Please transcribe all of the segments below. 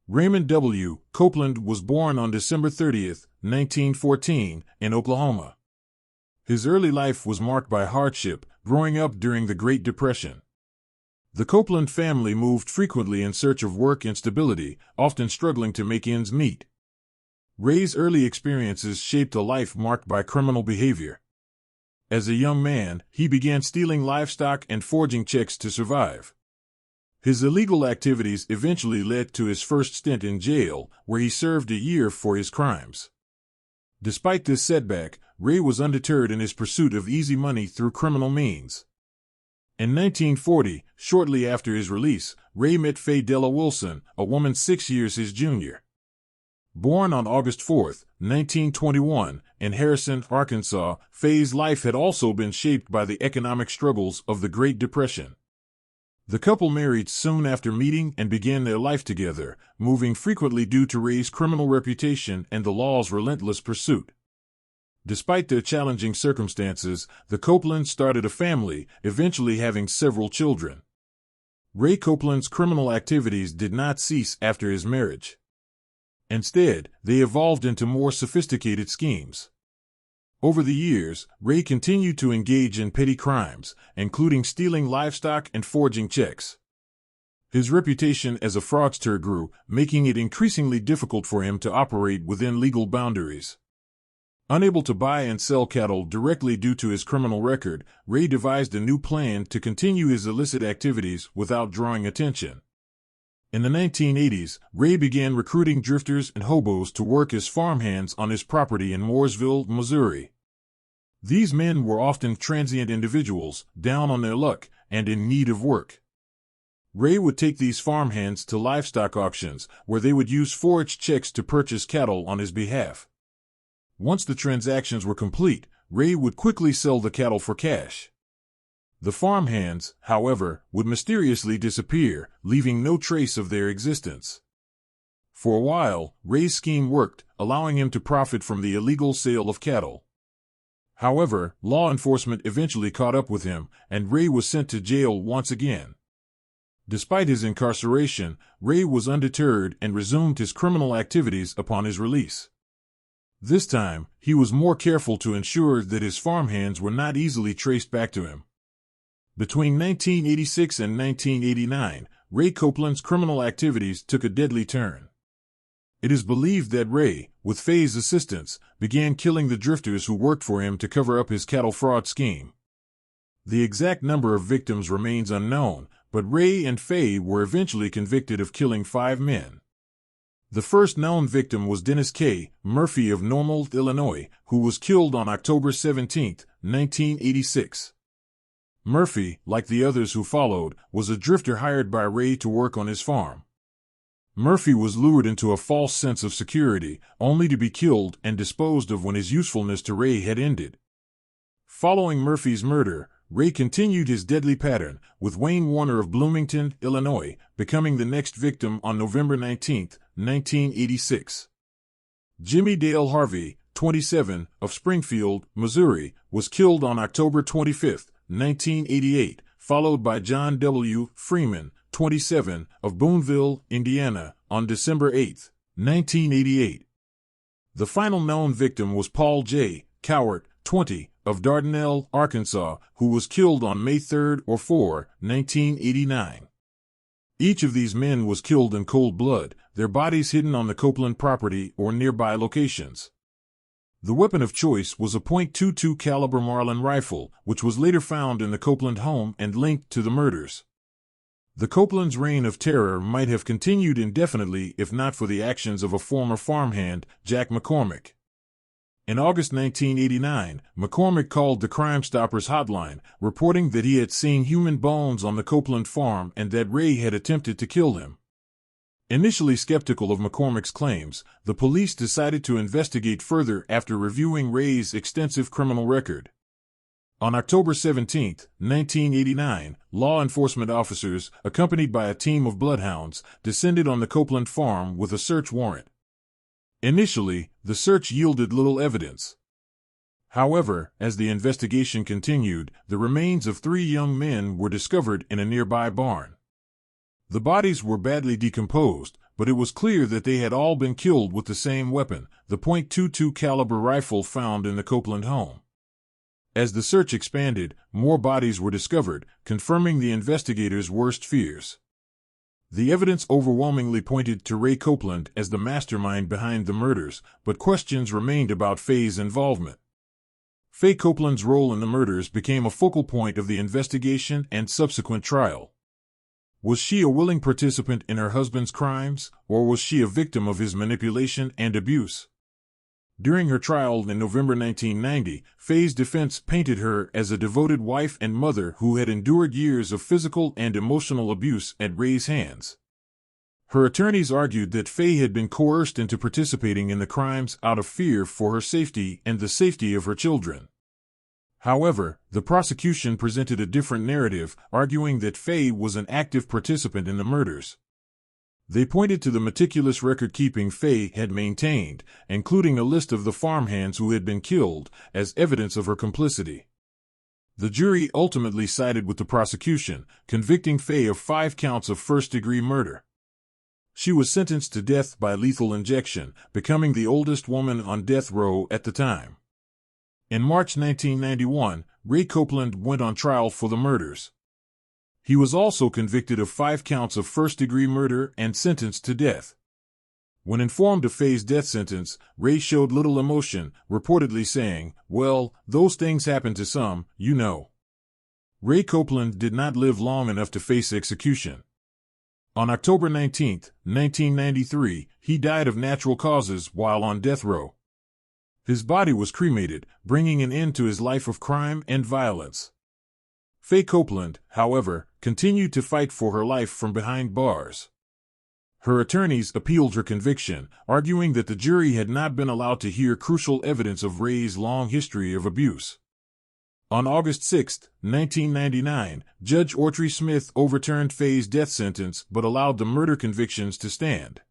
Raymond W. Copeland was born on December 30th, 1914, in Oklahoma. His early life was marked by hardship, growing up during the Great Depression. The Copeland family moved frequently in search of work and stability, often struggling to make ends meet. Ray's early experiences shaped a life marked by criminal behavior. As a young man, he began stealing livestock and forging checks to survive. His illegal activities eventually led to his first stint in jail, where he served a year for his crimes. Despite this setback, Ray was undeterred in his pursuit of easy money through criminal means. In 1940, shortly after his release, Ray met Faye Della Wilson, a woman 6 years his junior. Born on August 4, 1921, in Harrison, Arkansas, Faye's life had also been shaped by the economic struggles of the Great Depression. The couple married soon after meeting and began their life together, moving frequently due to Ray's criminal reputation and the law's relentless pursuit. Despite their challenging circumstances, the Copelands started a family, eventually having several children. Ray Copeland's criminal activities did not cease after his marriage. Instead, they evolved into more sophisticated schemes. Over the years, Ray continued to engage in petty crimes, including stealing livestock and forging checks. His reputation as a fraudster grew, making it increasingly difficult for him to operate within legal boundaries. Unable to buy and sell cattle directly due to his criminal record, Ray devised a new plan to continue his illicit activities without drawing attention. In the 1980s, Ray began recruiting drifters and hobos to work as farmhands on his property in Mooresville, Missouri. These men were often transient individuals, down on their luck, and in need of work. Ray would take these farmhands to livestock auctions, where they would use forged checks to purchase cattle on his behalf. Once the transactions were complete, Ray would quickly sell the cattle for cash. The farmhands, however, would mysteriously disappear, leaving no trace of their existence. For a while, Ray's scheme worked, allowing him to profit from the illegal sale of cattle. However, law enforcement eventually caught up with him, and Ray was sent to jail once again. Despite his incarceration, Ray was undeterred and resumed his criminal activities upon his release. This time, he was more careful to ensure that his farmhands were not easily traced back to him. Between 1986 and 1989, Ray Copeland's criminal activities took a deadly turn. It is believed that Ray, with Faye's assistance, began killing the drifters who worked for him to cover up his cattle fraud scheme. The exact number of victims remains unknown, but Ray and Faye were eventually convicted of killing 5 men. The first known victim was Dennis K. Murphy of Normal, Illinois, who was killed on October 17, 1986. Murphy, like the others who followed, was a drifter hired by Ray to work on his farm. Murphy was lured into a false sense of security, only to be killed and disposed of when his usefulness to Ray had ended. Following Murphy's murder, Ray continued his deadly pattern, with Wayne Warner of Bloomington, Illinois, becoming the next victim on November 19, 1986. Jimmy Dale Harvey, 27, of Springfield, Missouri, was killed on October 25, 1988, followed by John W. Freeman, 27, of Boonville, Indiana, on December 8, 1988. The final known victim was Paul J. Cowart, 20, of Dardanelle, Arkansas, who was killed on May 3 or 4, 1989. Each of these men was killed in cold blood, their bodies hidden on the Copeland property or nearby locations. The weapon of choice was a .22 caliber Marlin rifle, which was later found in the Copeland home and linked to the murders. The Copeland's reign of terror might have continued indefinitely if not for the actions of a former farmhand, Jack McCormick. In August 1989, McCormick called the Crime Stoppers hotline, reporting that he had seen human bones on the Copeland farm and that Ray had attempted to kill him. Initially skeptical of McCormick's claims, the police decided to investigate further after reviewing Ray's extensive criminal record. On October 17, 1989, law enforcement officers, accompanied by a team of bloodhounds, descended on the Copeland farm with a search warrant. Initially, the search yielded little evidence. However, as the investigation continued, the remains of 3 young men were discovered in a nearby barn. The bodies were badly decomposed, but it was clear that they had all been killed with the same weapon, the .22 caliber rifle found in the Copeland home. As the search expanded, more bodies were discovered, confirming the investigators' worst fears. The evidence overwhelmingly pointed to Ray Copeland as the mastermind behind the murders, but questions remained about Faye's involvement. Faye Copeland's role in the murders became a focal point of the investigation and subsequent trial. Was she a willing participant in her husband's crimes, or was she a victim of his manipulation and abuse? During her trial in November 1990, Faye's defense painted her as a devoted wife and mother who had endured years of physical and emotional abuse at Ray's hands. Her attorneys argued that Faye had been coerced into participating in the crimes out of fear for her safety and the safety of her children. However, the prosecution presented a different narrative, arguing that Faye was an active participant in the murders. They pointed to the meticulous record-keeping Faye had maintained, including a list of the farmhands who had been killed, as evidence of her complicity. The jury ultimately sided with the prosecution, convicting Faye of 5 counts of first-degree murder. She was sentenced to death by lethal injection, becoming the oldest woman on death row at the time. In March 1991, Ray Copeland went on trial for the murders. He was also convicted of 5 counts of first-degree murder and sentenced to death. When informed of Faye's death sentence, Ray showed little emotion, reportedly saying, "Well, those things happen to some, you know." Ray Copeland did not live long enough to face execution. On October 19, 1993, he died of natural causes while on death row. His body was cremated, bringing an end to his life of crime and violence. Faye Copeland, however, continued to fight for her life from behind bars. Her attorneys appealed her conviction, arguing that the jury had not been allowed to hear crucial evidence of Ray's long history of abuse. On August 6, 1999, Judge Autry Smith overturned Faye's death sentence but allowed the murder convictions to stand.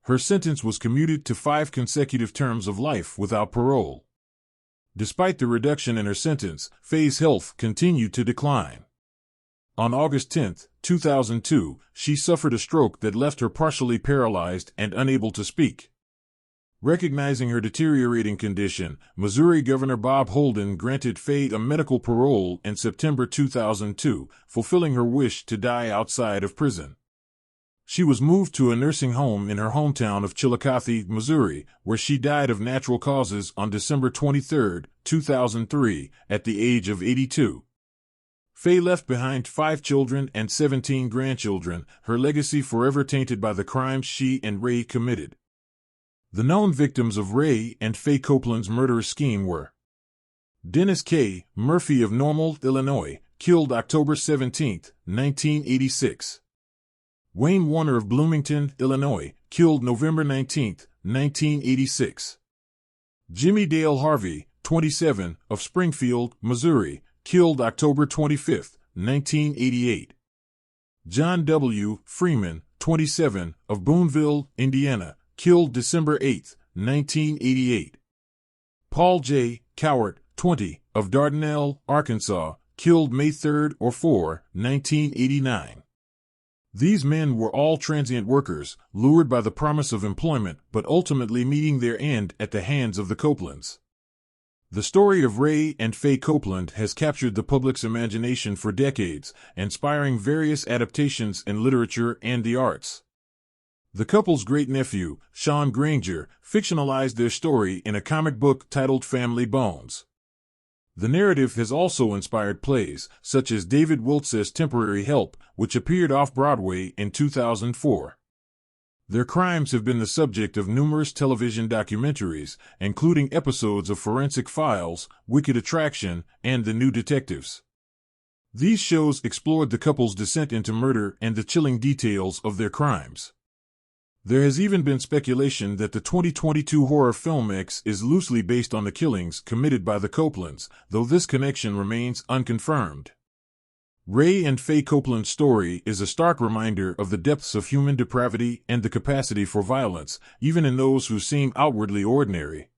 Her sentence was commuted to 5 consecutive terms of life without parole. Despite the reduction in her sentence, Faye's health continued to decline. On August 10, 2002, she suffered a stroke that left her partially paralyzed and unable to speak. Recognizing her deteriorating condition, Missouri Governor Bob Holden granted Faye a medical parole in September 2002, fulfilling her wish to die outside of prison. She was moved to a nursing home in her hometown of Chillicothe, Missouri, where she died of natural causes on December 23, 2003, at the age of 82. Faye left behind 5 children and 17 grandchildren, her legacy forever tainted by the crimes she and Ray committed. The known victims of Ray and Faye Copeland's murderous scheme were Dennis K. Murphy of Normal, Illinois, killed October 17, 1986. Wayne Warner of Bloomington, Illinois, killed November 19, 1986. Jimmy Dale Harvey, 27, of Springfield, Missouri, killed October 25, 1988. John W. Freeman, 27, of Boonville, Indiana, killed December 8, 1988. Paul J. Cowart, 20, of Dardanelle, Arkansas, killed May 3 or 4, 1989. These men were all transient workers, lured by the promise of employment but ultimately meeting their end at the hands of the Copelands. The story of Ray and Faye Copeland has captured the public's imagination for decades, inspiring various adaptations in literature and the arts. The couple's great-nephew, Sean Granger, fictionalized their story in a comic book titled Family Bones. The narrative has also inspired plays, such as David Wiltse's Temporary Help, which appeared off-Broadway in 2004. Their crimes have been the subject of numerous television documentaries, including episodes of Forensic Files, Wicked Attraction, and The New Detectives. These shows explored the couple's descent into murder and the chilling details of their crimes. There has even been speculation that the 2022 horror film X is loosely based on the killings committed by the Copelands, though this connection remains unconfirmed. Ray and Faye Copeland's story is a stark reminder of the depths of human depravity and the capacity for violence, even in those who seem outwardly ordinary.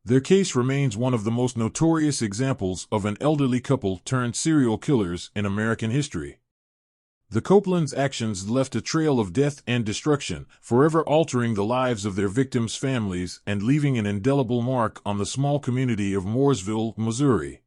Their case remains one of the most notorious examples of an elderly couple turned serial killers in American history. The Copeland's actions left a trail of death and destruction, forever altering the lives of their victims' families and leaving an indelible mark on the small community of Mooresville, Missouri.